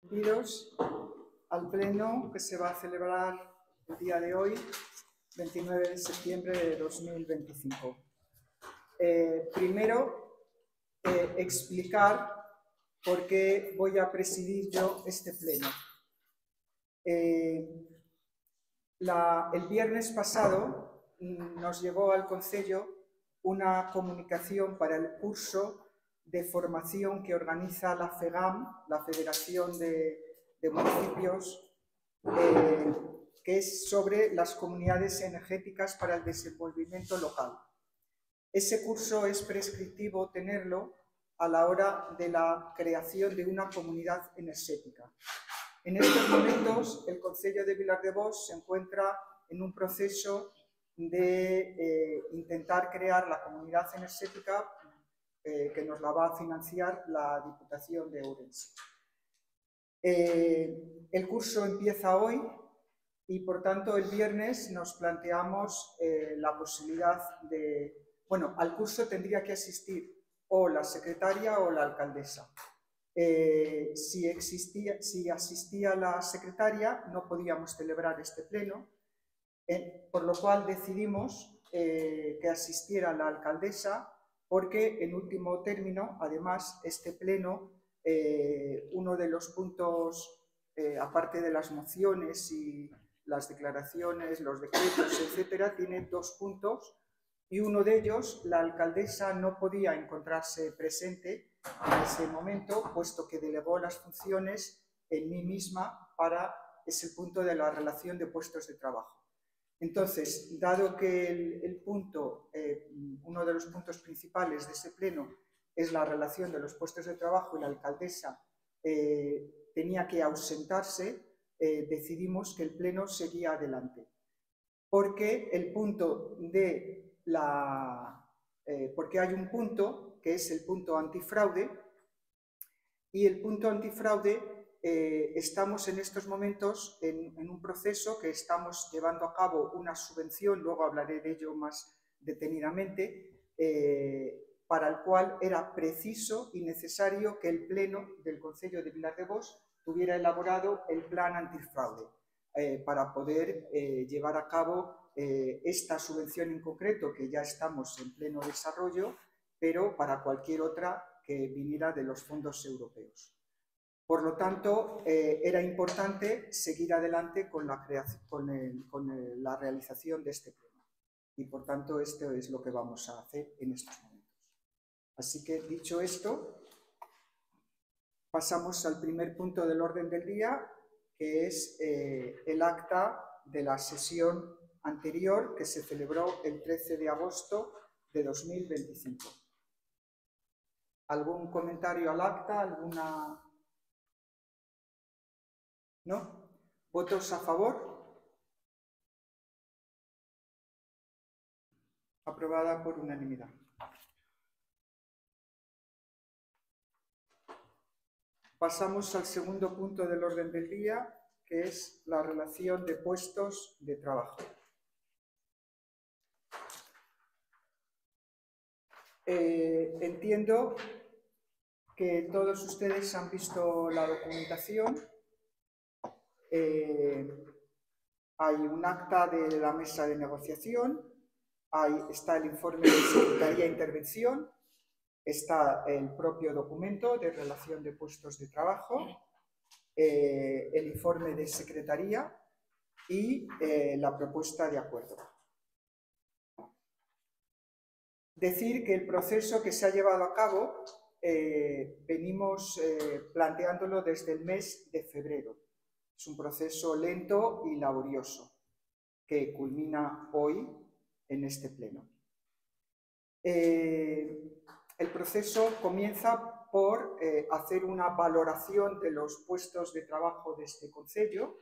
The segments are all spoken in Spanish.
Bienvenidos al pleno que se va a celebrar el día de hoy, 29 de septiembre de 2025. Primero, explicar por qué voy a presidir yo este pleno. El viernes pasado nos llegó al Concello una comunicación para el curso de formación que organiza la FEGAM, la Federación de Municipios, que es sobre las comunidades energéticas para el desenvolvimiento local. Ese curso es prescriptivo tenerlo a la hora de la creación de una comunidad energética. En estos momentos, el Concello de Vilardevós se encuentra en un proceso de intentar crear la comunidad energética que nos la va a financiar la Diputación de Ourense. El curso empieza hoy y, por tanto, el viernes nos planteamos la posibilidad de... Bueno, al curso tendría que asistir o la secretaria o la alcaldesa. Si asistía la secretaria, no podíamos celebrar este pleno, por lo cual decidimos que asistiera la alcaldesa, porque en último término, además, este pleno, uno de los puntos, aparte de las mociones y las declaraciones, los decretos, etcétera, tiene dos puntos, y uno de ellos, la alcaldesa no podía encontrarse presente en ese momento, puesto que delegó las funciones en mí misma es el punto de la relación de puestos de trabajo. Entonces, dado que uno de los puntos principales de ese pleno es la relación de los puestos de trabajo y la alcaldesa tenía que ausentarse, decidimos que el pleno seguía adelante. Porque porque hay un punto que es el punto antifraude, y el punto antifraude estamos en estos momentos en un proceso que estamos llevando a cabo una subvención, luego hablaré de ello más detenidamente, para el cual era preciso y necesario que el Pleno del Concello de Vilardevós tuviera elaborado el plan antifraude para poder llevar a cabo esta subvención en concreto, que ya estamos en pleno desarrollo, pero para cualquier otra que viniera de los fondos europeos. Por lo tanto, era importante seguir adelante con la realización de este pleno. Y por tanto, esto es lo que vamos a hacer en estos momentos. Así que, dicho esto, pasamos al primer punto del orden del día, que es el acta de la sesión anterior que se celebró el 13 de agosto de 2025. ¿Algún comentario al acta? ¿Alguna...? ¿No? ¿Votos a favor? Aprobada por unanimidad. Pasamos al segundo punto del orden del día, que es la relación de puestos de trabajo. Entiendo que todos ustedes han visto la documentación. Hay un acta de la mesa de negociación, está el informe de Secretaría de Intervención, está el propio documento de relación de puestos de trabajo, el informe de Secretaría y la propuesta de acuerdo. Decir que el proceso que se ha llevado a cabo venimos planteándolo desde el mes de febrero. Es un proceso lento y laborioso que culmina hoy en este pleno. El proceso comienza por hacer una valoración de los puestos de trabajo de este concello.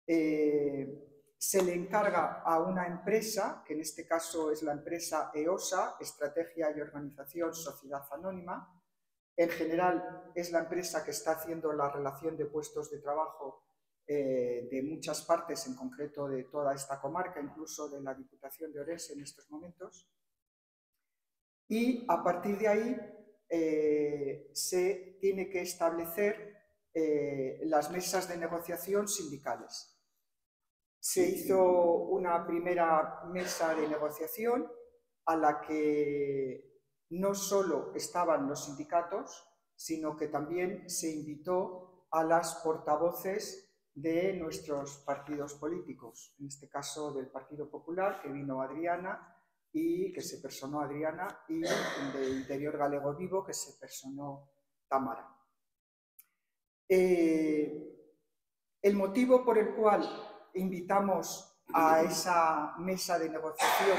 Se le encarga a una empresa, que en este caso es la empresa EOSA, Estrategia y Organización Sociedad Anónima. En general es la empresa que está haciendo la relación de puestos de trabajo de muchas partes, en concreto de toda esta comarca, incluso de la Diputación de Ourense en estos momentos. Y a partir de ahí se tiene que establecer las mesas de negociación sindicales. Se hizo una primera mesa de negociación a la que no solo estaban los sindicatos, sino que también se invitó a las portavoces de nuestros partidos políticos, en este caso del Partido Popular, que vino Adriana, y que se personó Adriana, y de Interior Galego Vivo, que se personó Tamara. El motivo por el cual invitamos a esa mesa de negociación,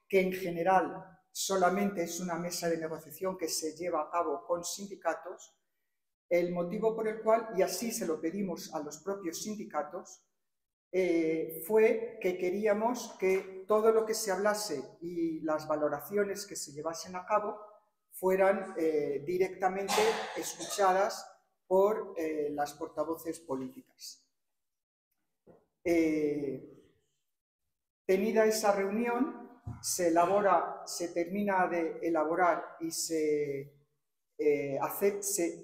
que en general solamente es una mesa de negociación que se lleva a cabo con sindicatos, el motivo por el cual, y así se lo pedimos a los propios sindicatos, fue que queríamos que todo lo que se hablase y las valoraciones que se llevasen a cabo fueran directamente escuchadas por las portavoces políticas. Tenida esa reunión, se termina de elaborar y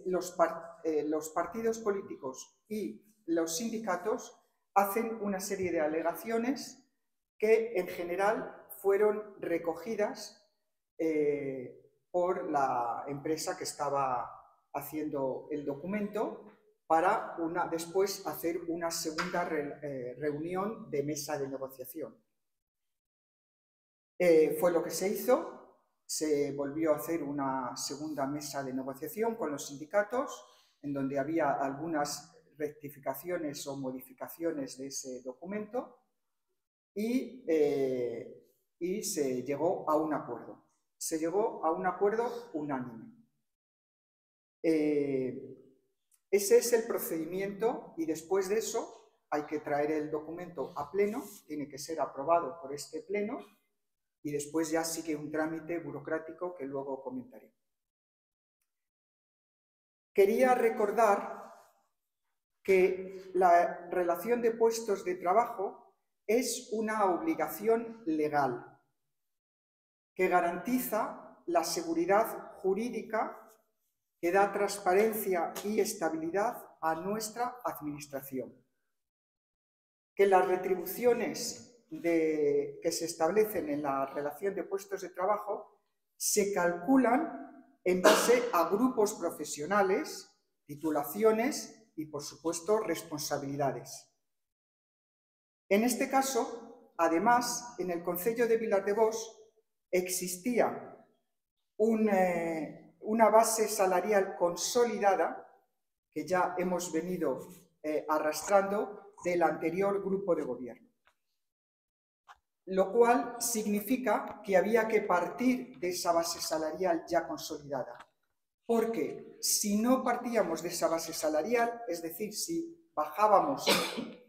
los partidos políticos y los sindicatos hacen una serie de alegaciones que en general fueron recogidas por la empresa que estaba haciendo el documento para después hacer una segunda reunión de mesa de negociación. Fue lo que se hizo, se volvió a hacer una segunda mesa de negociación con los sindicatos, en donde había algunas rectificaciones o modificaciones de ese documento y se llegó a un acuerdo. Se llegó a un acuerdo unánime. Ese es el procedimiento y después de eso hay que traer el documento a pleno, tiene que ser aprobado por este pleno y después ya sigue un trámite burocrático que luego comentaré. Quería recordar que la relación de puestos de trabajo es una obligación legal que garantiza la seguridad jurídica, que da transparencia y estabilidad a nuestra administración. Que las retribuciones que se establecen en la relación de puestos de trabajo se calculan en base a grupos profesionales, titulaciones y, por supuesto, responsabilidades. En este caso, además, en el Concello de Vilardevós existía una base salarial consolidada que ya hemos venido arrastrando del anterior grupo de gobierno. Lo cual significa que había que partir de esa base salarial ya consolidada. Porque si no partíamos de esa base salarial, es decir, si bajábamos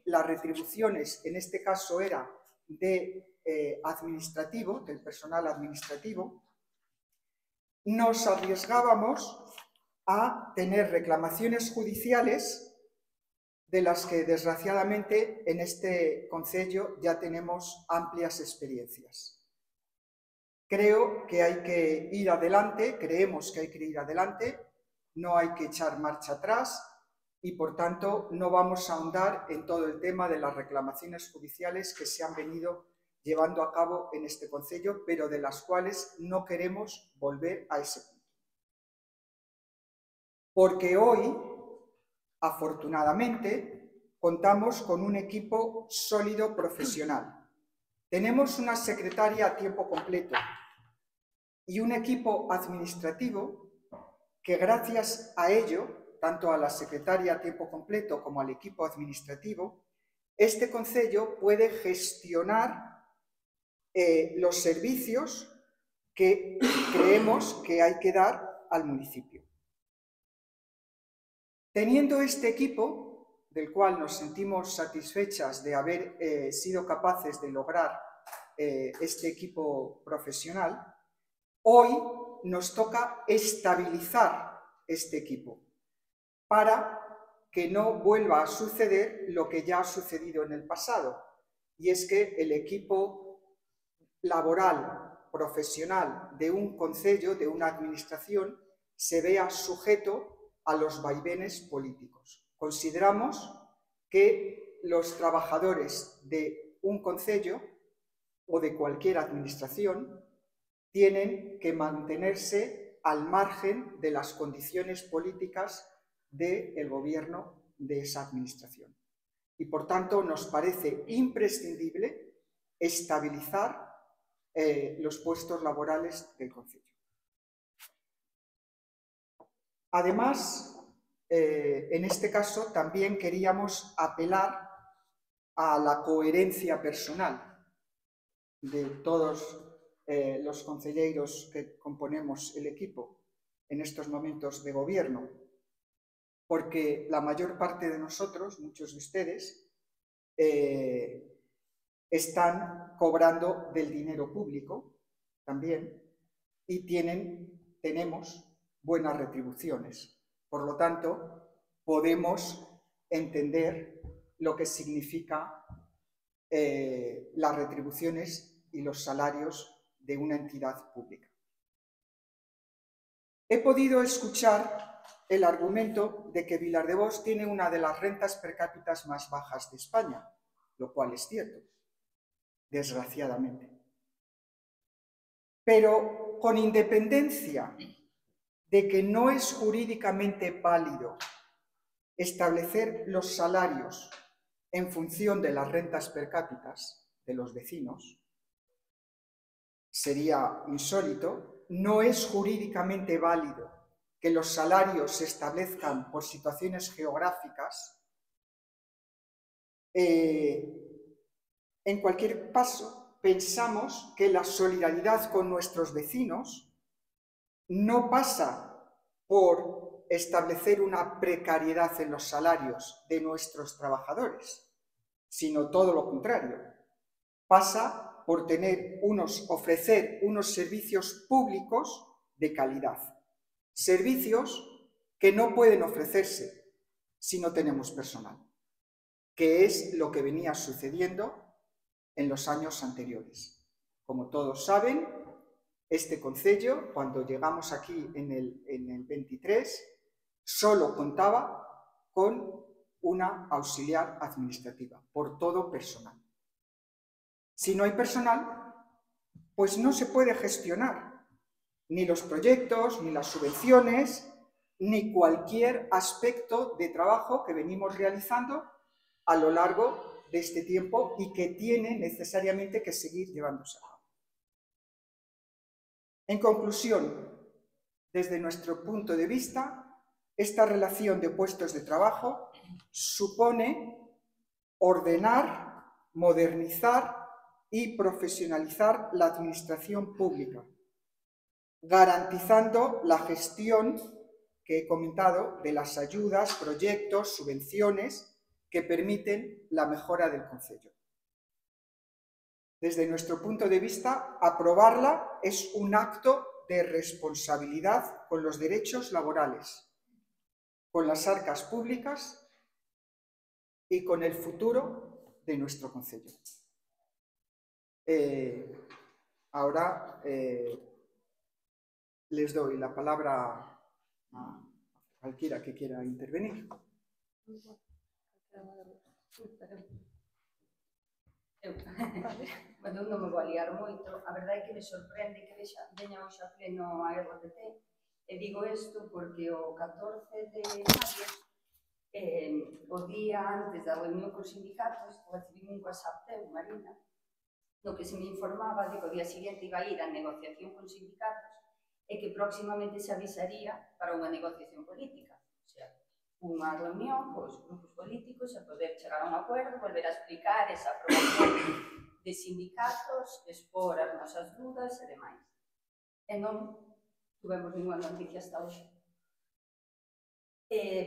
las retribuciones, en este caso era de administrativo, del personal administrativo, nos arriesgábamos a tener reclamaciones judiciales de las que desgraciadamente en este concello ya tenemos amplias experiencias. Creo que hay que ir adelante, creemos que hay que ir adelante, no hay que echar marcha atrás y por tanto no vamos a ahondar en todo el tema de las reclamaciones judiciales que se han venido llevando a cabo en este concello, pero de las cuales no queremos volver a ese punto. Porque hoy, afortunadamente, contamos con un equipo sólido profesional. Tenemos una secretaria a tiempo completo y un equipo administrativo que gracias a ello, tanto a la secretaria a tiempo completo como al equipo administrativo, este concello puede gestionar los servicios que creemos que hay que dar al municipio. Teniendo este equipo, del cual nos sentimos satisfechas de haber sido capaces de lograr este equipo profesional, hoy nos toca estabilizar este equipo para que no vuelva a suceder lo que ya ha sucedido en el pasado, y es que el equipo laboral, profesional de un concello, de una administración, se vea sujeto a los vaivenes políticos. Consideramos que los trabajadores de un concello o de cualquier administración tienen que mantenerse al margen de las condiciones políticas del gobierno de esa administración. Y por tanto nos parece imprescindible estabilizar los puestos laborales del concello. Además, en este caso también queríamos apelar a la coherencia personal de todos los concelleiros que componemos el equipo en estos momentos de gobierno, porque la mayor parte de nosotros, muchos de ustedes, están cobrando del dinero público también y tenemos buenas retribuciones. Por lo tanto, podemos entender lo que significa las retribuciones y los salarios de una entidad pública. He podido escuchar el argumento de que Vilardevós tiene una de las rentas per cápita más bajas de España, lo cual es cierto, desgraciadamente. Pero con independencia de que no es jurídicamente válido establecer los salarios en función de las rentas per cápita de los vecinos, sería insólito, no es jurídicamente válido que los salarios se establezcan por situaciones geográficas. En cualquier caso, pensamos que la solidaridad con nuestros vecinos no pasa por establecer una precariedad en los salarios de nuestros trabajadores, sino todo lo contrario. Pasa por ofrecer unos servicios públicos de calidad. Servicios que no pueden ofrecerse si no tenemos personal, que es lo que venía sucediendo en los años anteriores. Como todos saben, este concello, cuando llegamos aquí en el 23, solo contaba con una auxiliar administrativa, por todo personal. Si no hay personal, pues no se puede gestionar ni los proyectos, ni las subvenciones, ni cualquier aspecto de trabajo que venimos realizando a lo largo de este tiempo y que tiene necesariamente que seguir llevándose a cabo. En conclusión, desde nuestro punto de vista, esta relación de puestos de trabajo supone ordenar, modernizar y profesionalizar la administración pública, garantizando la gestión que he comentado de las ayudas, proyectos, subvenciones que permiten la mejora del concello. Desde nuestro punto de vista, aprobarla es un acto de responsabilidad con los derechos laborales, con las arcas públicas y con el futuro de nuestro concello. Ahora les doy la palabra a cualquiera que quiera intervenir. Bueno, non me vou liar moito. A verdade é que me sorprende que veña hoxe a pleno a RTP. E digo isto porque o 14 de maio, o día antes da reunión cos sindicatos, recibí un WhatsApp teu, Marina, no que se me informaba de que o día seguinte iba a ir a negociación con sindicatos e que próximamente se avisaría para unha negociación política. O sea, unha reunión cos grupos políticos a poder chegar a un acuerdo, volver a explicar esa aprobación de sindicatos, expor as nosas dudas e demais. E non tuvemos ninguna noticia hasta hoxe.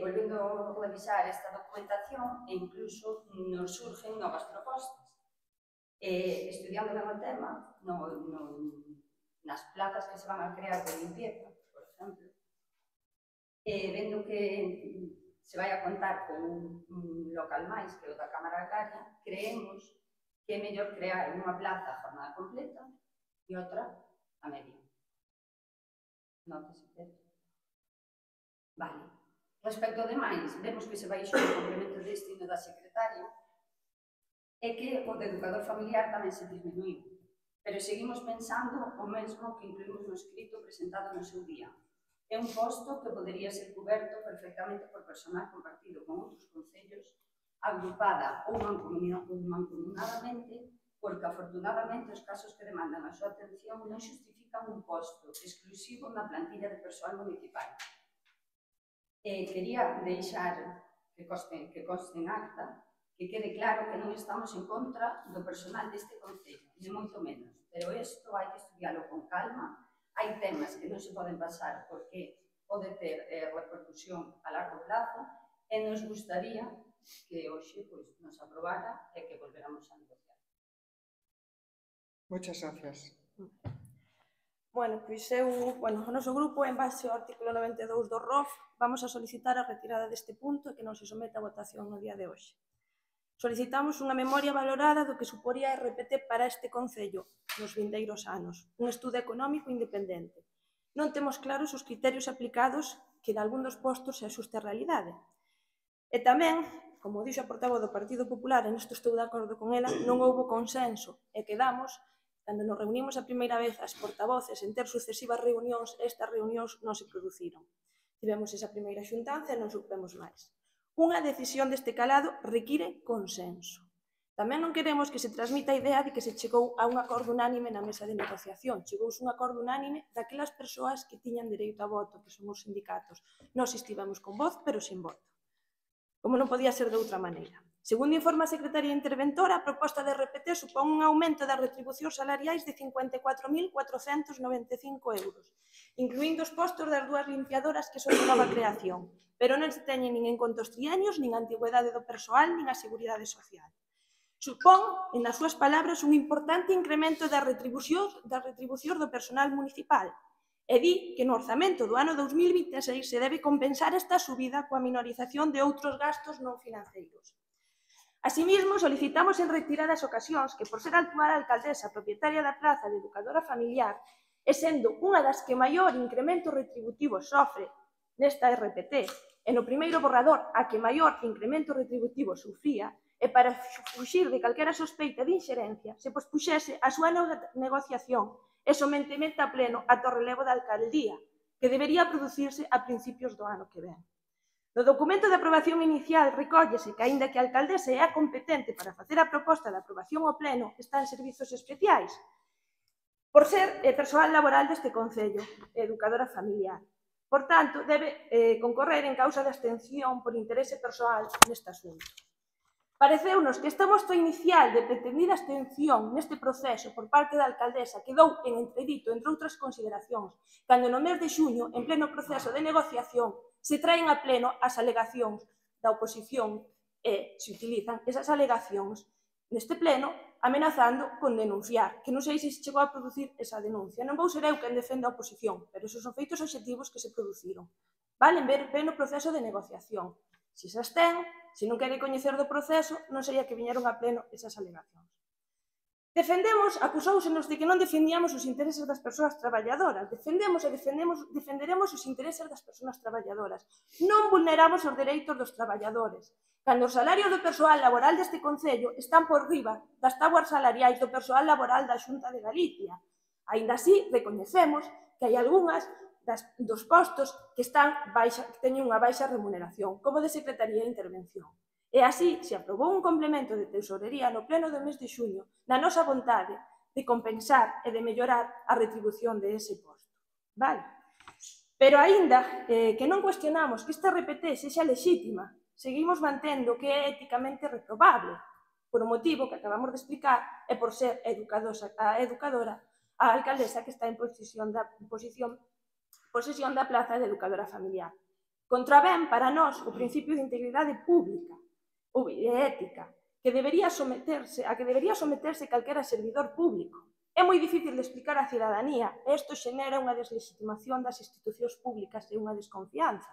Volvendo a revisar esta documentación, e incluso nos surgen novas propostas. Estudiando ben o tema, nas plazas que se van a crear de limpieza, por exemplo, vendo que se vai a contar con un local máis que o da Cámara Agraria, creemos que é mellor crear unha plaza a jornada completa e outra a media. Nótese, Pedro. Vale. Respecto demais, vemos que se baixou o complemento de destino da secretaria e que o de educador familiar tamén se disminuiu. Pero seguimos pensando o mesmo que incluímos no escrito presentado no seu día. É un posto que podería ser coberto perfectamente por personal compartido con outros concellos, agrupada ou mancomunadamente, porque afortunadamente os casos que demandan a súa atención non xustifican un posto exclusivo na plantilla de persoal municipal. Quería deixar que conste en acta que quede claro que non estamos en contra do personal deste concello, ni moito menos, pero isto hai que estudiarlo con calma. Hai temas que non se poden pasar porque pode ter repercusión a largo plazo e nos gustaría que hoxe nos aprobara e que volveramos a negociar. Muchas gracias. Bueno, pois o noso grupo, en base ao artículo 92 do ROF, vamos a solicitar a retirada deste punto e que non se someta a votación no día de hoxe. Solicitamos unha memoria valorada do que suporía a RPT para este concello nos vindeiros anos, un estudo económico independente. Non temos claros os criterios aplicados que en algún dos postos se axuste a realidade. E tamén, como dixo a portavoz do Partido Popular, e nesto estou de acordo con ela, non houbo consenso e quedamos, cando nos reunimos a primeira vez as portavoces en ter sucesivas reunións, estas reunións non se produciron. Tivemos esa primeira xuntanza e non supemos máis. Unha decisión deste calado require consenso. Tamén non queremos que se transmita a idea de que se chegou a un acordo unánime na mesa de negociación. Chegouse un acordo unánime daquelas persoas que tiñan dereito a voto, que son os sindicatos. Nós estivemos con voz, pero sin voto. Como non podía ser de outra maneira. Segundo informa a Secretaría Interventora, a proposta de RPT supón un aumento das retribucións salariais de 54.495 euros, incluindo os postos das dúas limpiadoras que son de nova creación, pero non se teñen nin en conta os trienios, nin a antigüedade do persoal, nin a seguridade social. Supón, en as súas palabras, un importante incremento das retribucións do personal municipal, e di que no orzamento do ano 2026 se debe compensar esta subida coa minorización de outros gastos non financeiros. Asimismo, solicitamos en reiteradas ocasións que, por ser a actual alcaldesa propietaria da praza de educadora familiar e sendo unha das que maior incremento retributivo sofre nesta RPT, e no primeiro borrador a que maior incremento retributivo sufría, e para fuxir de calquera sospeita de inxerencia, se pospuxese a súa negociación e sometimento a pleno ata o relevo da alcaldía, que debería producirse a principios do ano que ven. No documento de aprobación inicial recóllese que, aínda que a alcaldesa é a competente para facer a proposta de aprobación ao pleno, está en servizos especiais, por ser persoal laboral deste concello, educadora familiar. Por tanto, debe concorrer en causa de abstención por interese persoal neste asunto. Pareceunos que este mosto inicial de pretendida abstención neste proceso por parte da alcaldesa quedou en entredito, entre outras consideracións, cando no mes de xuño, en pleno proceso de negociación, se traen a pleno as alegacións da oposición e se utilizan esas alegacións neste pleno amenazando con denunciar, que non sei se chegou a producir esa denuncia. Non vou ser eu quen defenda a oposición, pero esos son feitos obxectivos que se produciron. Valen ver pleno proceso de negociación. Se se abstén, se non quere coñecer do proceso, non sería que viñeron a pleno esas alegacións. Acusóusenos de que non defendíamos os intereses das persoas traballadoras. Defenderemos os intereses das persoas traballadoras. Non vulneramos os dereitos dos traballadores. Cando os salarios do persoal laboral deste concello están por riba das tabuas salariais do persoal laboral da Xunta de Galicia. Aínda así, recoñecemos que hai algunhas dos postos que teñen unha baixa remuneración, como de Secretaría de Intervención. E así, se aprobou un complemento de tesorería no pleno do mes de xuño na nosa vontade de compensar e de mellorar a retribución de ese posto. Vale? Pero aínda que non cuestionamos que esta RPT sexa lexítima, seguimos mantendo que é éticamente reprobable, por o motivo que acabamos de explicar e por ser a educadora, a alcaldesa que está en posesión da plaza de educadora familiar. Contravén para nós o principio de integridade pública ou de ética, que debería someterse calquera servidor público. É moi difícil de explicar á cidadanía e isto xenera unha deslegitimación das institucións públicas e unha desconfianza.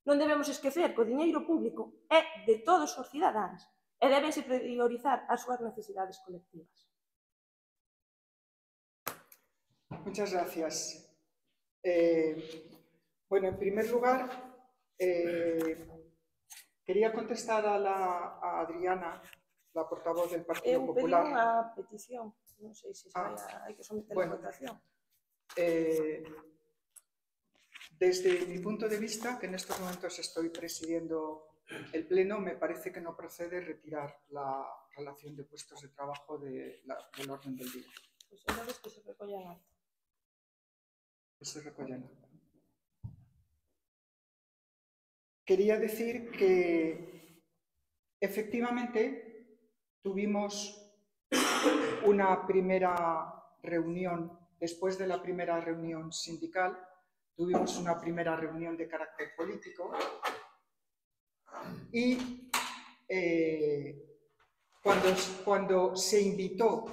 Non debemos esquecer que o diñeiro público é de todos os cidadáns e débense priorizar as súas necesidades colectivas. Muchas gracias. Bueno, en primer lugar, Quería contestar a Adriana, la portavoz del Partido Eu Popular. pedí unha petición, non sei se hai que someter a votación. Desde mi punto de vista, que en estos momentos estoy presidiendo el Pleno, me parece que no procede retirar la relación de puestos de trabajo del orden del día. Pois entonces que se recolla en acta. Que se recolla en acta. Quería decir que efectivamente tuvimos una primera reunión, después de la primera reunión sindical, tuvimos una primera reunión de carácter político y cuando se invitó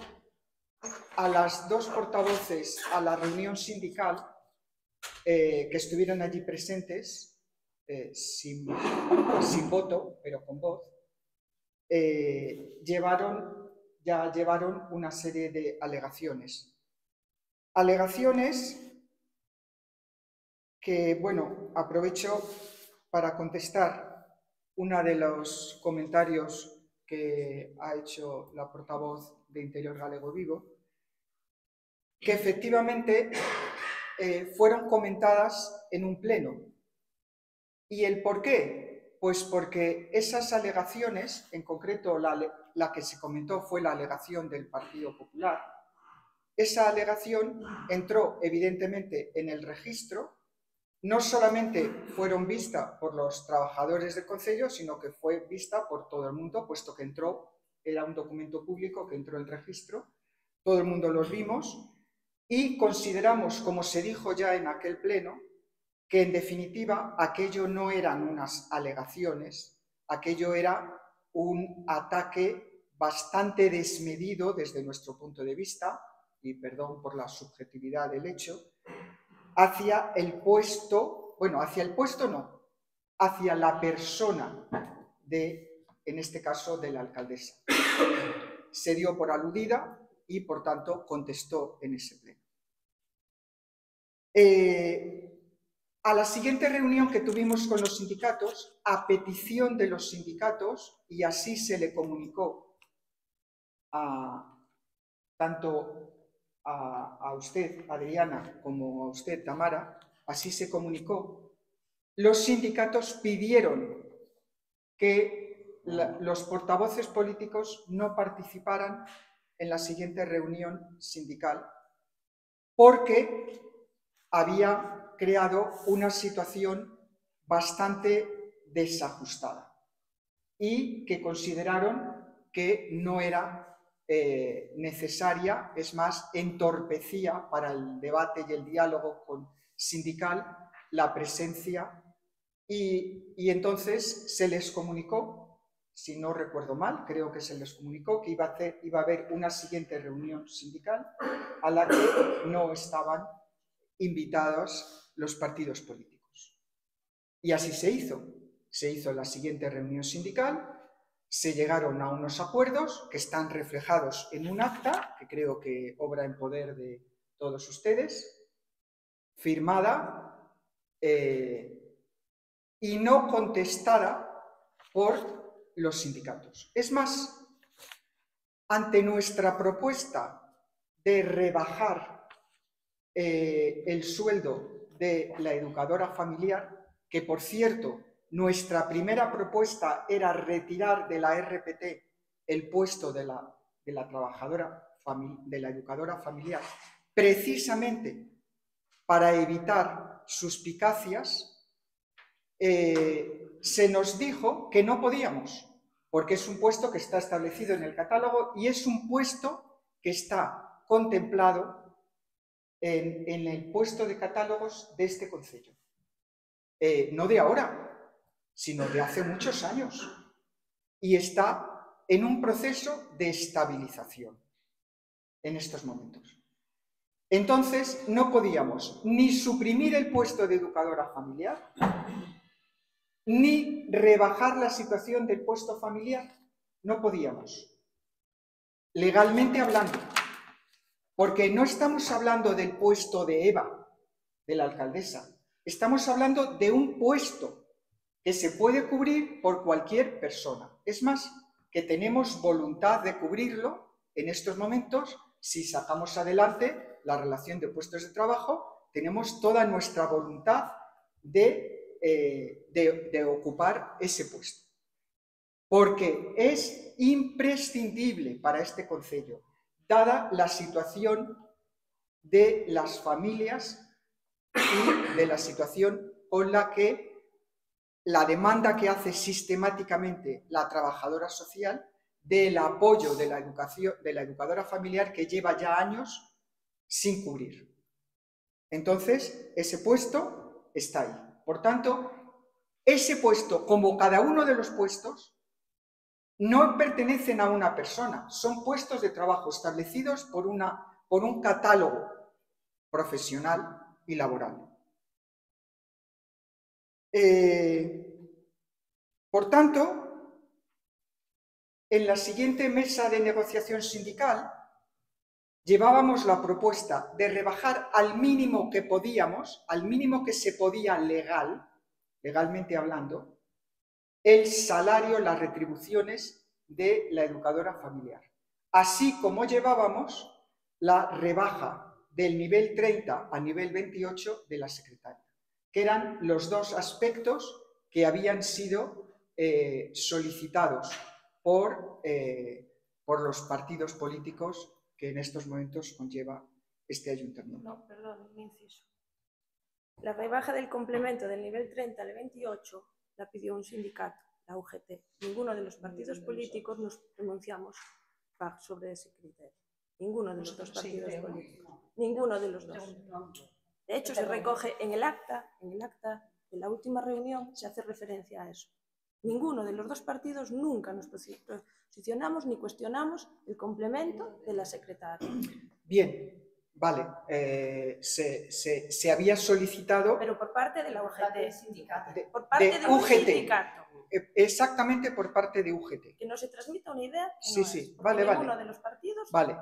a las dos portavoces a la reunión sindical, que estuvieron allí presentes, sin voto, pero con voz, llevaron una serie de alegaciones. Alegaciones que, bueno, aprovecho para contestar uno de los comentarios que ha hecho la portavoz de Interior Galego Vivo, que efectivamente fueron comentadas en un pleno. ¿Y el por qué? Pues porque esas alegaciones, en concreto la que se comentó fue la alegación del Partido Popular, esa alegación entró evidentemente en el registro, no solamente fueron vistas por los trabajadores del Concello, sino que fue vista por todo el mundo, puesto que era un documento público que entró en el registro, todo el mundo los vimos y consideramos, como se dijo ya en aquel pleno, que en definitiva aquello no eran unas alegaciones, aquello era un ataque bastante desmedido desde nuestro punto de vista, y perdón por la subjetividad del hecho, hacia el puesto, bueno, hacia el puesto no, hacia la persona en este caso, de la alcaldesa. Se dio por aludida y, por tanto, contestó en ese pleno. A la siguiente reunión que tuvimos con los sindicatos, a petición de los sindicatos, y así se le comunicó tanto a usted, Adriana, como a usted, Tamara, así se comunicó, los sindicatos pidieron que los portavoces políticos no participaran en la siguiente reunión sindical porque había creado una situación bastante desajustada y que consideraron que no era necesaria, es más, entorpecía para el debate y el diálogo sindical la presencia y entonces se les comunicó, si no recuerdo mal, creo que se les comunicó que iba a haber una siguiente reunión sindical a la que no estaban invitados los partidos políticos. Y así se hizo la siguiente reunión sindical, se llegaron a unos acuerdos que están reflejados en un acta, que creo que obra en poder de todos ustedes, firmada y no contestada por los sindicatos. Es más, ante nuestra propuesta de rebajar el sueldo de la educadora familiar, que por cierto, nuestra primera propuesta era retirar de la RPT el puesto de la trabajadora, de la educadora familiar, precisamente para evitar suspicacias, se nos dijo que no podíamos, porque es un puesto que está establecido en el catálogo y es un puesto que está contemplado en el puesto de catálogos de este concello. No de ahora, sino de hace muchos años. Y está en un proceso de estabilización en estos momentos. Entonces, no podíamos ni suprimir el puesto de educadora familiar, ni rebajar la situación del puesto familiar. No podíamos. Legalmente hablando. Porque no estamos hablando del puesto de Eva, de la alcaldesa. Estamos hablando de un puesto que se puede cubrir por cualquier persona. Es más, que tenemos voluntad de cubrirlo en estos momentos. Si sacamos adelante la relación de puestos de trabajo, tenemos toda nuestra voluntad de ocupar ese puesto. Porque es imprescindible para este concello, dada la situación de las familias y de la situación con la que la demanda que hace sistemáticamente la trabajadora social del apoyo de la educación, de la educadora familiar, que lleva ya años sin cubrir. Entonces, ese puesto está ahí. Por tanto, ese puesto, como cada uno de los puestos, no pertenecen a una persona, son puestos de trabajo establecidos por un catálogo profesional y laboral. Por tanto, en la siguiente mesa de negociación sindical llevábamos la propuesta de rebajar al mínimo que podíamos, al mínimo que se podía legalmente hablando, el salario, las retribuciones de la educadora familiar. Así como llevábamos la rebaja del nivel 30 a nivel 28 de la secretaria, que eran los dos aspectos que habían sido solicitados por los partidos políticos que en estos momentos conlleva este ayuntamiento. No, perdón, un inciso. La rebaja del complemento del nivel 30 al 28 la pidió un sindicato, la UGT. Ninguno de los partidos políticos nos pronunciamos sobre ese criterio. Ninguno de los dos partidos políticos. Ninguno de los dos. De hecho, se recoge en el acta de la última reunión, se hace referencia a eso. Ninguno de los dos partidos nunca nos posicionamos ni cuestionamos el complemento de la secretaria. Bien, vale. Se había solicitado... Pero por parte de la UGT. Por parte de un sindicato. Exactamente, por parte de UGT. Que no se transmita una idea. Que sí, no sí, es, vale. Ninguno de los partidos. Vale.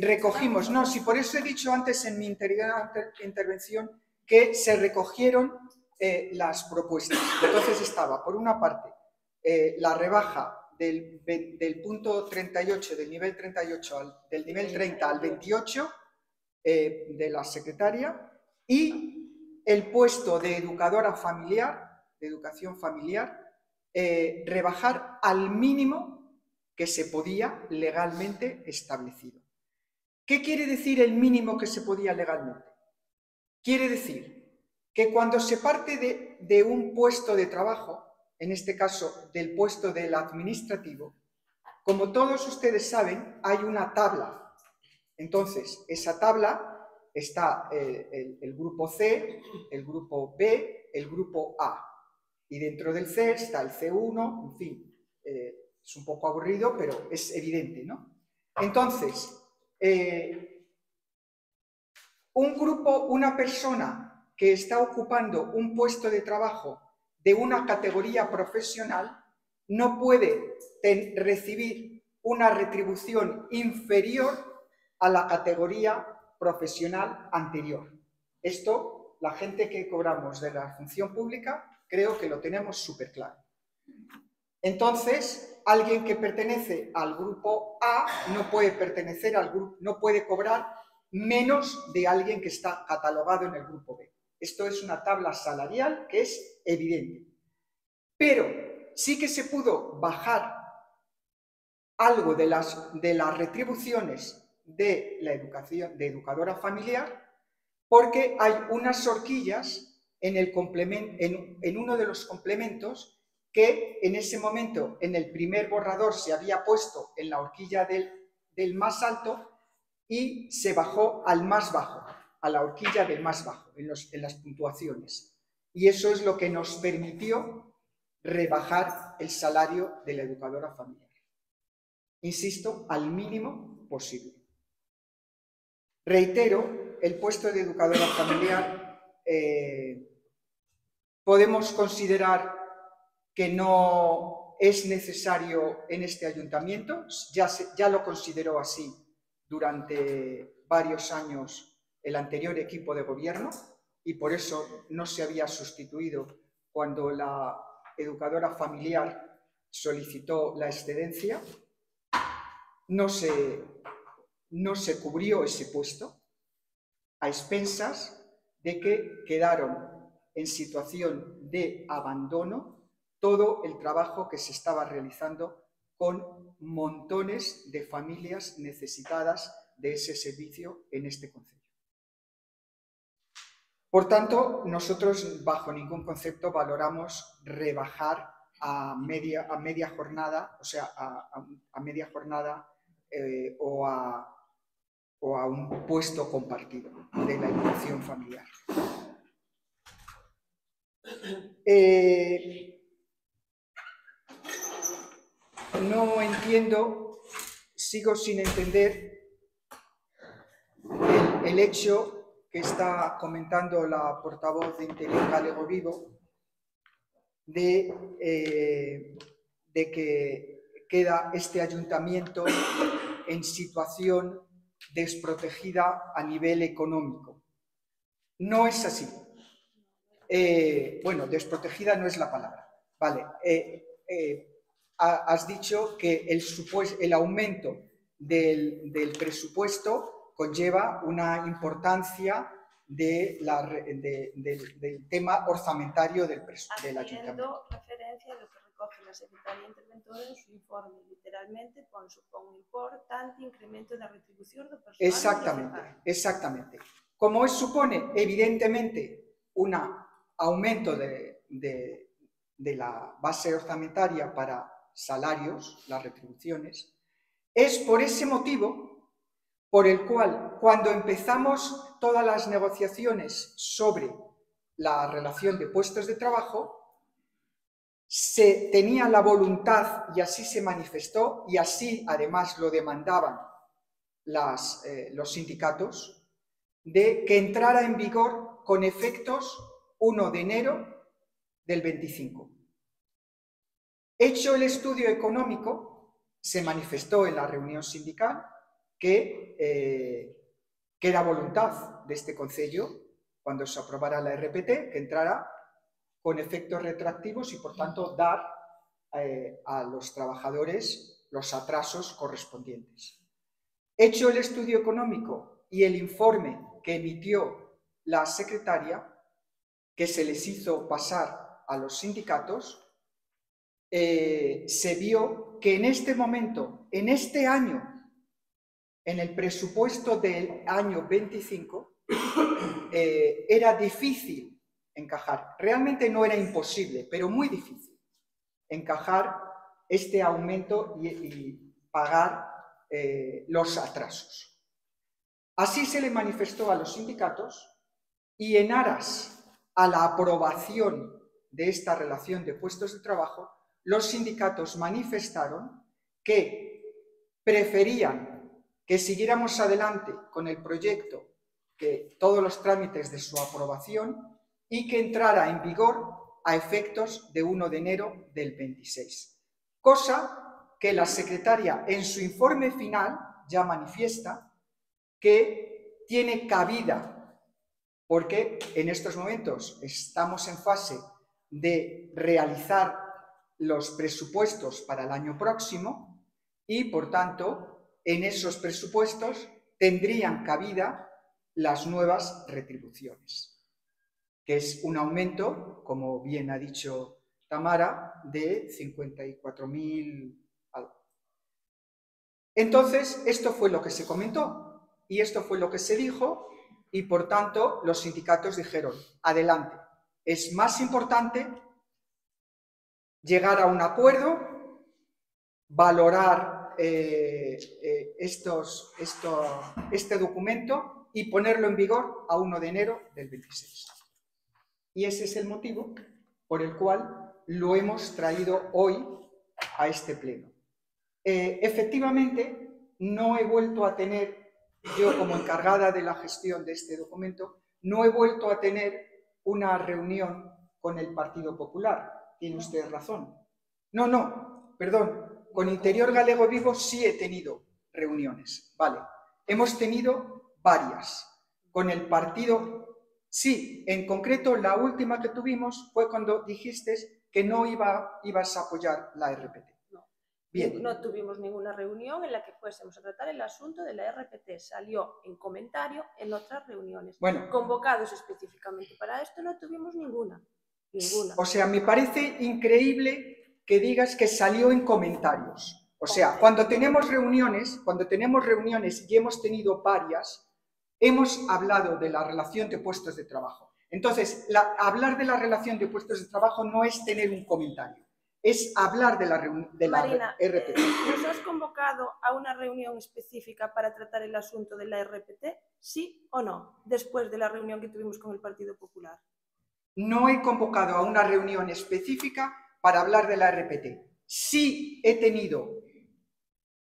Recogimos, no, si por eso he dicho antes en mi intervención que se recogieron las propuestas. Entonces estaba, por una parte, la rebaja del punto 38, del nivel 38, del nivel 30 al 28 de la secretaria, y el puesto de educadora familiar, de educación familiar, rebajar al mínimo que se podía legalmente establecido. ¿Qué quiere decir el mínimo que se podía legalmente? Quiere decir que cuando se parte de un puesto de trabajo, en este caso del puesto del administrativo, como todos ustedes saben, hay una tabla. Entonces, esa tabla está el grupo C, el grupo B, el grupo A. Y dentro del C está el C1, en fin, es un poco aburrido, pero es evidente, ¿no? Entonces, un grupo, una persona que está ocupando un puesto de trabajo de una categoría profesional no puede recibir una retribución inferior a la categoría profesional anterior. Esto, la gente que cobramos de la función pública, creo que lo tenemos súper claro. Entonces, alguien que pertenece al grupo A no puede pertenecer al grupo, no puede cobrar menos de alguien que está catalogado en el grupo B. Esto es una tabla salarial que es evidente. Pero sí que se pudo bajar algo de las retribuciones de la educación, de educadora familiar, porque hay unas horquillas en uno de los complementos que en ese momento, en el primer borrador, se había puesto en la horquilla del más alto y se bajó al más bajo, a la horquilla del más bajo, en las puntuaciones. Y eso es lo que nos permitió rebajar el salario de la educadora familiar. Insisto, al mínimo posible. Reitero, el puesto de educadora familiar podemos considerar que no es necesario en este ayuntamiento, ya lo consideró así durante varios años el anterior equipo de gobierno y por eso no se había sustituido cuando la educadora familiar solicitó la excedencia, no se cubrió ese puesto, a expensas de que quedaron en situación de abandono todo el trabajo que se estaba realizando con montones de familias necesitadas de ese servicio en este concello. Por tanto, nosotros bajo ningún concepto valoramos rebajar a media jornada, o sea, a media jornada o a un puesto compartido de la educación familiar. No entiendo, sigo sin entender el hecho que está comentando la portavoz de Interior Galego Vivo de que queda este ayuntamiento en situación desprotegida a nivel económico. No es así. Bueno, desprotegida no es la palabra. Vale. Has dicho que el aumento del presupuesto conlleva una importancia del tema orzamentario del ayuntamiento. Haciendo referencia a lo que recoge la Secretaría Interventora en su informe, literalmente supón importante incremento da retribución do personal. Exactamente, exactamente. Como supone, evidentemente, un aumento de la base orzamentaria para salarios, las retribuciones, es por ese motivo por el cual, cuando empezamos todas las negociaciones sobre la relación de puestos de trabajo, se tenía la voluntad, y así se manifestó, y así además lo demandaban los sindicatos, de que entrara en vigor con efectos 1 de enero del 25. Hecho el estudio económico, se manifestó en la reunión sindical que era voluntad de este concello, cuando se aprobara la RPT, que entrara con efectos retroactivos y, por tanto, dar a los trabajadores los atrasos correspondientes. Hecho el estudio económico y el informe que emitió la secretaria, que se les hizo pasar a los sindicatos, se vio que en este momento, en este año, en el presupuesto del año 25, era difícil encajar. Realmente no era imposible, pero muy difícil encajar este aumento y pagar los atrasos. Así se le manifestó a los sindicatos y en aras a la aprobación de esta relación de puestos de trabajo, los sindicatos manifestaron que preferían que siguiéramos adelante con el proyecto, que todos los trámites de su aprobación y que entrara en vigor a efectos de 1 de enero del 26. Cosa que la secretaria en su informe final ya manifiesta que tiene cabida, porque en estos momentos estamos en fase de realizar los presupuestos para el año próximo y, por tanto, en esos presupuestos tendrían cabida las nuevas retribuciones, que es un aumento, como bien ha dicho Tamara, de 54.000 algo. Entonces, esto fue lo que se comentó y esto fue lo que se dijo y, por tanto, los sindicatos dijeron, adelante, es más importante llegar a un acuerdo, valorar este documento y ponerlo en vigor a 1 de enero del 26. Y ese es el motivo por el cual lo hemos traído hoy a este pleno. Efectivamente, no he vuelto a tener, yo como encargada de la gestión de este documento, no he vuelto a tener una reunión con el Partido Popular. Tiene usted razón. No, perdón, con Interior Galego Vivo sí he tenido reuniones, vale. Hemos tenido varias. Con el Partido Sí, en concreto la última que tuvimos fue cuando dijiste que no ibas a apoyar la RPT. No. Bien. No tuvimos ninguna reunión en la que fuésemos a tratar el asunto de la RPT. Salió en comentario en otras reuniones. Bueno. Convocados específicamente para esto no tuvimos ninguna. O sea, me parece increíble que digas que salió en comentarios. O sea, cuando tenemos reuniones y hemos tenido varias, hemos hablado de la relación de puestos de trabajo. Entonces, hablar de la relación de puestos de trabajo no es tener un comentario, es hablar de la Marina, RPT. ¿nos has convocado a una reunión específica para tratar el asunto de la RPT? ¿Sí o no? Después de la reunión que tuvimos con el Partido Popular. No he convocado a una reunión específica para hablar de la RPT. Sí he tenido,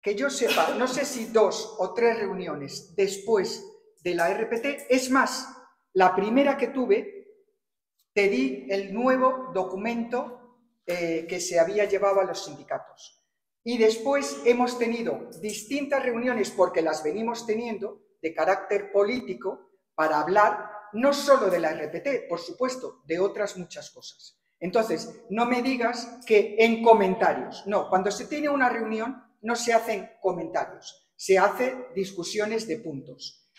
que yo sepa, no sé si 2 o 3 reuniones después de la RPT. Es más, la primera que tuve, te di el nuevo documento que se había llevado a los sindicatos. Y después hemos tenido distintas reuniones, porque las venimos teniendo, de carácter político, para hablar no solo de la RPT, por supuesto, de otras muchas cosas. Entonces, no me digas que en comentarios. No, cuando se tiene una reunión no se hacen comentarios, se hacen discusiones de puntos.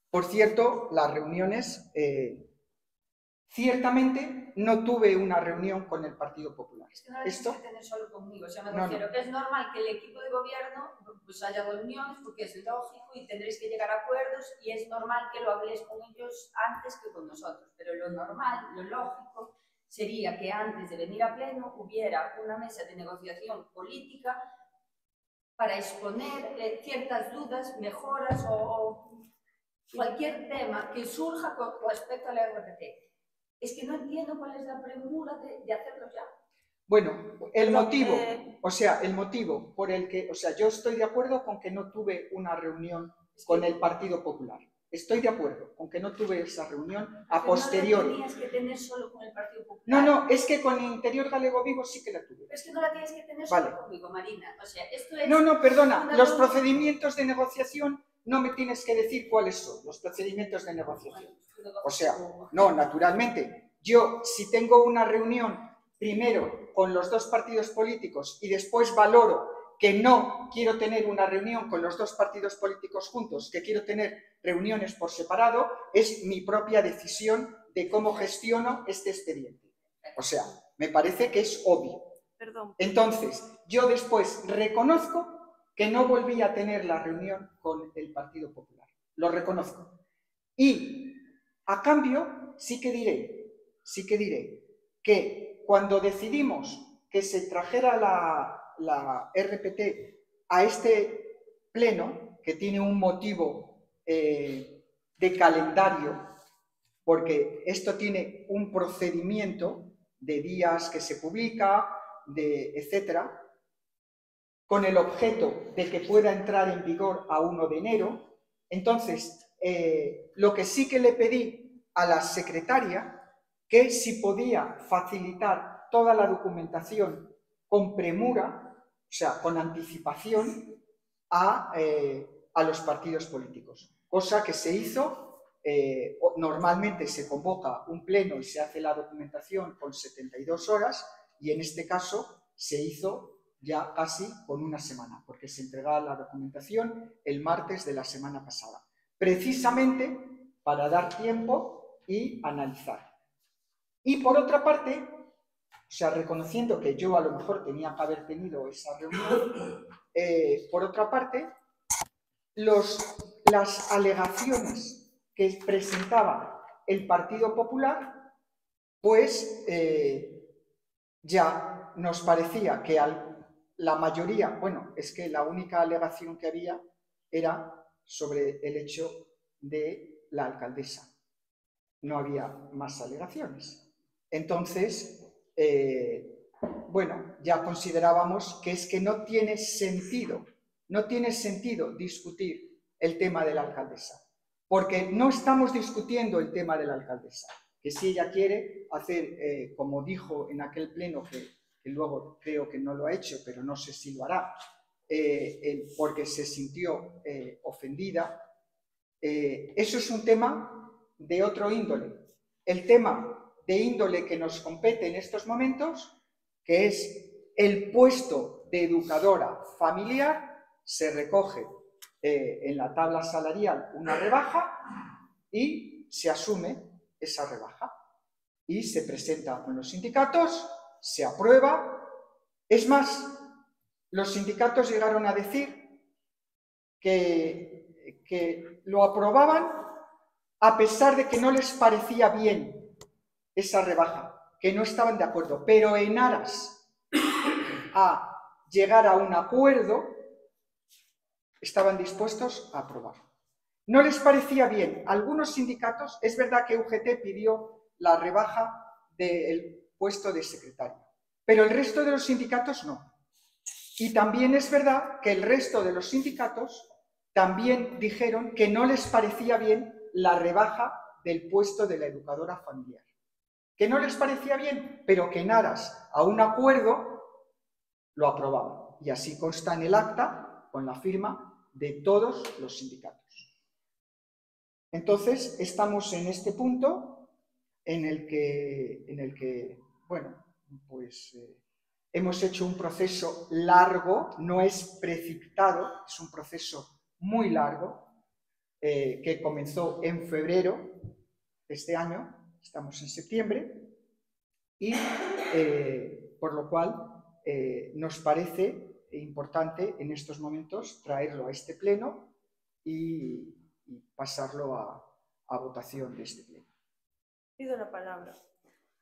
Por cierto, las reuniones, ciertamente no tuve una reunión con el Partido Popular. Es que no la tienes que tener solo conmigo, o sea, me refiero, no. Es normal que el equipo de gobierno pues haya reuniones porque es lógico y tendréis que llegar a acuerdos y es normal que lo habléis con ellos antes que con nosotros, pero lo normal, lo lógico, sería que antes de venir a pleno hubiera una mesa de negociación política para exponer ciertas dudas, mejoras o cualquier tema que surja con respecto a la RPT. Es que no entiendo cuál es la premura de hacerlo ya. Bueno, el motivo por el que, yo estoy de acuerdo con que no tuve una reunión con el Partido Popular. Estoy de acuerdo con que no tuve esa reunión a posteriori. No la tenías que tener solo con el Partido Popular. No, es que con el Interior Galego Vivo sí que la tuve. Pero es que no la tienes que tener solo conmigo, Marina. O sea, esto es... No, perdona, los procedimientos de negociación no me tienes que decir cuáles son los procedimientos de negociación. O sea, no, naturalmente. Yo, si tengo una reunión primero con los dos partidos políticos y después valoro que no quiero tener una reunión con los dos partidos políticos juntos, que quiero tener reuniones por separado, es mi propia decisión de cómo gestiono este expediente. O sea, me parece que es obvio. Entonces, yo después reconozco que no volví a tener la reunión con el Partido Popular. Lo reconozco. Y, a cambio, sí que diré que cuando decidimos que se trajera la RPT a este pleno, que tiene un motivo de calendario, porque esto tiene un procedimiento de días que se publica, etcétera, con el objeto de que pueda entrar en vigor a 1 de enero. Entonces, lo que sí que le pedí a la secretaria, que si podía facilitar toda la documentación con premura, o sea, con anticipación, a los partidos políticos. Cosa que se hizo. Normalmente se convoca un pleno y se hace la documentación con 72 horas, y en este caso se hizo ya casi con una semana, porque se entregaba la documentación el martes de la semana pasada, precisamente para dar tiempo y analizar. Y por otra parte, o sea, reconociendo que yo a lo mejor tenía que haber tenido esa reunión, por otra parte, las alegaciones que presentaba el Partido Popular, pues ya nos parecía que la mayoría, bueno, es que la única alegación que había era sobre el hecho de la alcaldesa. No había más alegaciones. Entonces, bueno, ya considerábamos que es que no tiene sentido discutir el tema de la alcaldesa, porque no estamos discutiendo el tema de la alcaldesa, que si ella quiere hacer, como dijo en aquel pleno, que luego creo que no lo ha hecho, pero no sé si lo hará, porque se sintió ofendida, eso es un tema de otro índole. el tema de índole que nos compete en estos momentos, que es el puesto de educadora familiar, se recoge en la tabla salarial una rebaja y se asume esa rebaja. Y se presenta con los sindicatos, se aprueba. Es más, los sindicatos llegaron a decir que lo aprobaban a pesar de que no les parecía bien esa rebaja, que no estaban de acuerdo, pero en aras a llegar a un acuerdo, estaban dispuestos a aprobar. No les parecía bien. Algunos sindicatos, es verdad que UGT pidió la rebaja del puesto de secretario, pero el resto de los sindicatos no. Y también es verdad que el resto de los sindicatos también dijeron que no les parecía bien la rebaja del puesto de la educadora familiar. Que no les parecía bien, pero que en aras a un acuerdo lo aprobaban. Y así consta en el acta con la firma de todos los sindicatos. Entonces, estamos en este punto en el que bueno, pues hemos hecho un proceso largo, no es precipitado, es un proceso muy largo, que comenzó en febrero de este año, estamos en septiembre, y por lo cual nos parece importante en estos momentos traerlo a este pleno y pasarlo a votación de este pleno. Pido la palabra.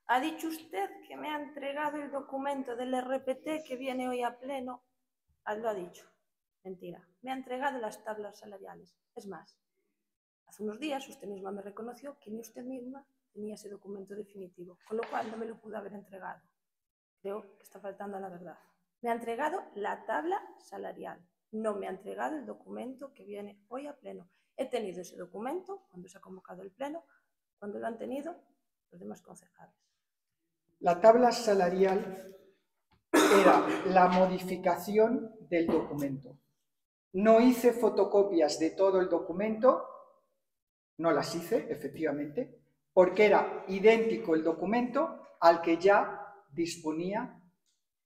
Ha dicho usted que me ha entregado el documento del RPT que viene hoy a pleno. Lo ha dicho. Mentira. Me ha entregado las tablas salariales. Es más, hace unos días usted misma me reconoció que ni usted misma tenía ese documento definitivo, con lo cual no me lo pudo haber entregado. Creo que está faltando a la verdad. Me ha entregado la tabla salarial. No me ha entregado el documento que viene hoy a pleno. He tenido ese documento cuando se ha convocado el pleno, cuando lo han tenido los demás concejales. La tabla salarial era la modificación del documento. No hice fotocopias de todo el documento, no las hice, efectivamente, porque era idéntico el documento al que ya disponía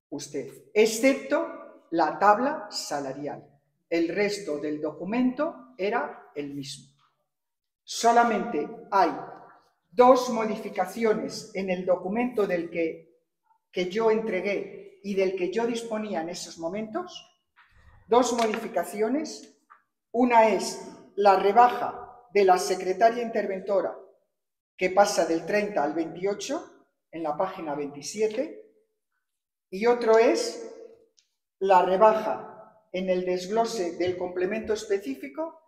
usted, excepto la tabla salarial. El resto del documento era el mismo. Solamente hay dos modificaciones en el documento del que yo entregué y del que yo disponía en esos momentos. Dos modificaciones. Una es la rebaja de la secretaria interventora, que pasa del 30 al 28 en la página 27, y otro es la rebaja en el desglose del complemento específico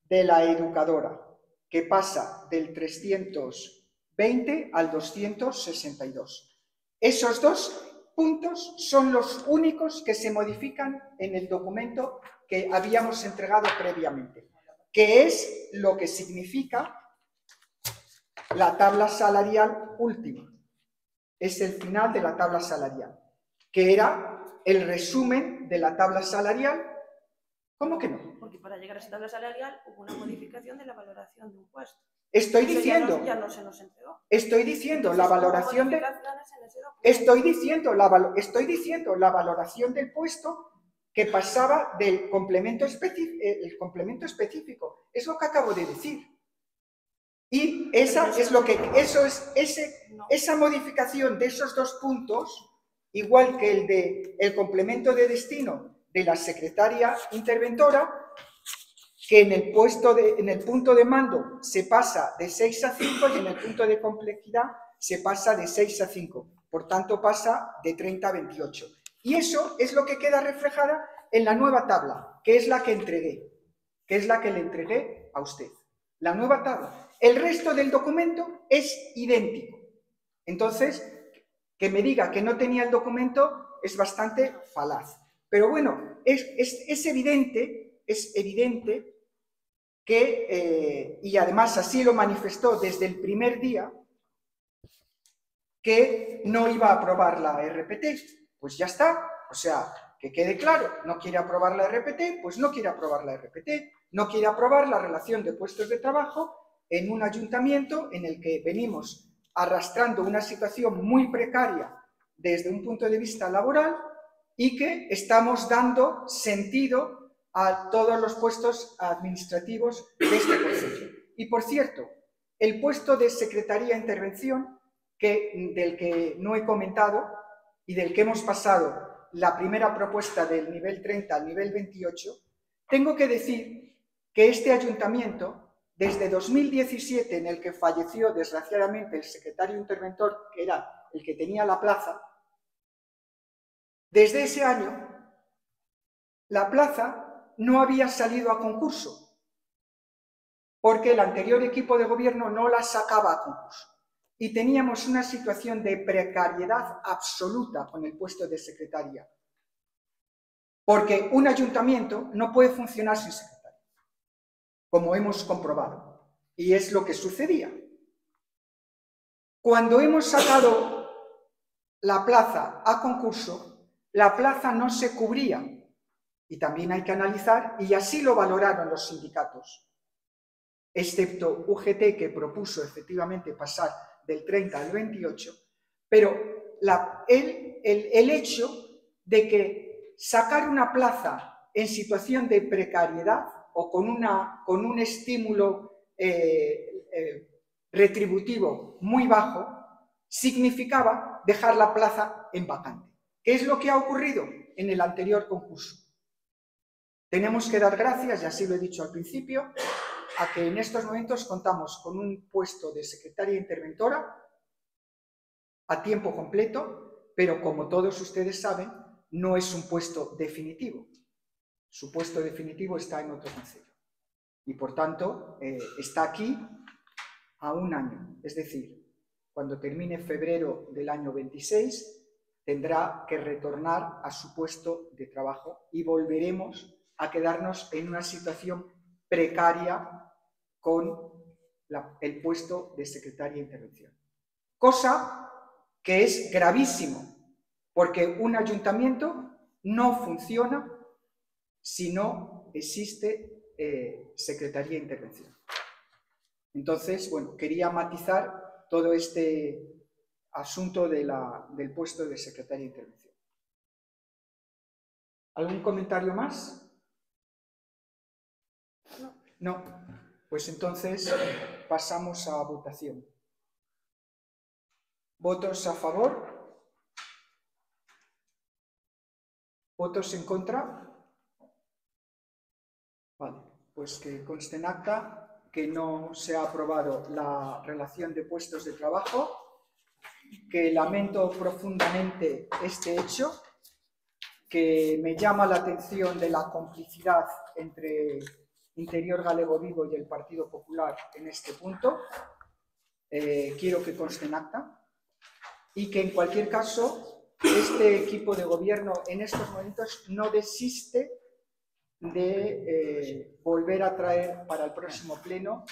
de la educadora, que pasa del 320 al 262. Esos dos puntos son los únicos que se modifican en el documento que habíamos entregado previamente, que es lo que significa la tabla salarial última. Es el final de la tabla salarial, que era el resumen de la tabla salarial. ¿Cómo que no? Porque para llegar a esa tabla salarial hubo una modificación de la valoración de un puesto. Estoy diciendo, ya no se nos entregó. Estoy diciendo la valoración de... Estoy diciendo la valoración del puesto que pasaba del complemento específico, el complemento específico. Es lo que acabo de decir. Y esa modificación de esos dos puntos, igual que el complemento de destino de la secretaria interventora, que en el punto de mando se pasa de 6 a 5 y en el punto de complejidad se pasa de 6 a 5. Por tanto, pasa de 30 a 28. Y eso es lo que queda reflejada en la nueva tabla, que es la que entregué, que es la que le entregué a usted. La nueva tabla. El resto del documento es idéntico. Entonces, que me diga que no tenía el documento es bastante falaz. Pero bueno, es evidente que, y además así lo manifestó desde el primer día, que no iba a aprobar la RPT. Pues ya está, o sea, que quede claro, no quiere aprobar la RPT, pues no quiere aprobar la RPT, no quiere aprobar la relación de puestos de trabajo en un ayuntamiento en el que venimos arrastrando una situación muy precaria desde un punto de vista laboral y que estamos dando sentido a todos los puestos administrativos de este concello. Y por cierto, el puesto de Secretaría de Intervención, del que no he comentado y del que hemos pasado la primera propuesta del nivel 30 al nivel 28, tengo que decir que este ayuntamiento, desde 2017, en el que falleció desgraciadamente el secretario interventor, que era el que tenía la plaza, desde ese año la plaza no había salido a concurso, porque el anterior equipo de gobierno no la sacaba a concurso. Y teníamos una situación de precariedad absoluta con el puesto de secretaria. Porque un ayuntamiento no puede funcionar sin secretaria, como hemos comprobado. Y es lo que sucedía. Cuando hemos sacado la plaza a concurso, la plaza no se cubría. Y también hay que analizar, y así lo valoraron los sindicatos, excepto UGT, que propuso efectivamente pasar del 30 al 28, pero el hecho de que sacar una plaza en situación de precariedad o con un estímulo retributivo muy bajo significaba dejar la plaza en vacante. ¿Qué es lo que ha ocurrido en el anterior concurso? Tenemos que dar gracias, y así lo he dicho al principio, a que en estos momentos contamos con un puesto de secretaria interventora a tiempo completo, pero como todos ustedes saben, no es un puesto definitivo. Su puesto definitivo está en otro concello. Y por tanto, está aquí a un año. Es decir, cuando termine febrero del año 26, tendrá que retornar a su puesto de trabajo y volveremos a quedarnos en una situación precaria con el puesto de secretaria de intervención. Cosa que es gravísimo, porque un ayuntamiento no funciona si no existe secretaría de intervención. Entonces, bueno, quería matizar todo este asunto del puesto de secretaria de intervención. ¿Algún comentario más? No. Pues entonces pasamos a votación. ¿Votos a favor? ¿Votos en contra? Vale, pues que conste en acta que no se ha aprobado la relación de puestos de trabajo, que lamento profundamente este hecho, que me llama la atención de la complicidad entre Interior Galego Vivo y el Partido Popular en este punto. Quiero que conste en acta. Y que en cualquier caso, este equipo de gobierno en estos momentos no desiste de volver a traer para el próximo pleno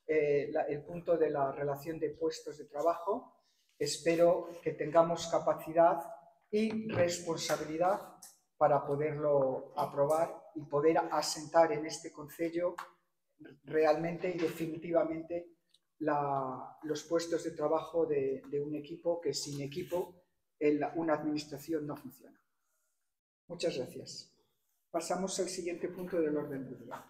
el punto de la relación de puestos de trabajo. Espero que tengamos capacidad y responsabilidad para poderlo aprobar y poder asentar en este concello realmente y definitivamente los puestos de trabajo de un equipo que sin equipo una administración no funciona. Muchas gracias. Pasamos al siguiente punto del orden del día.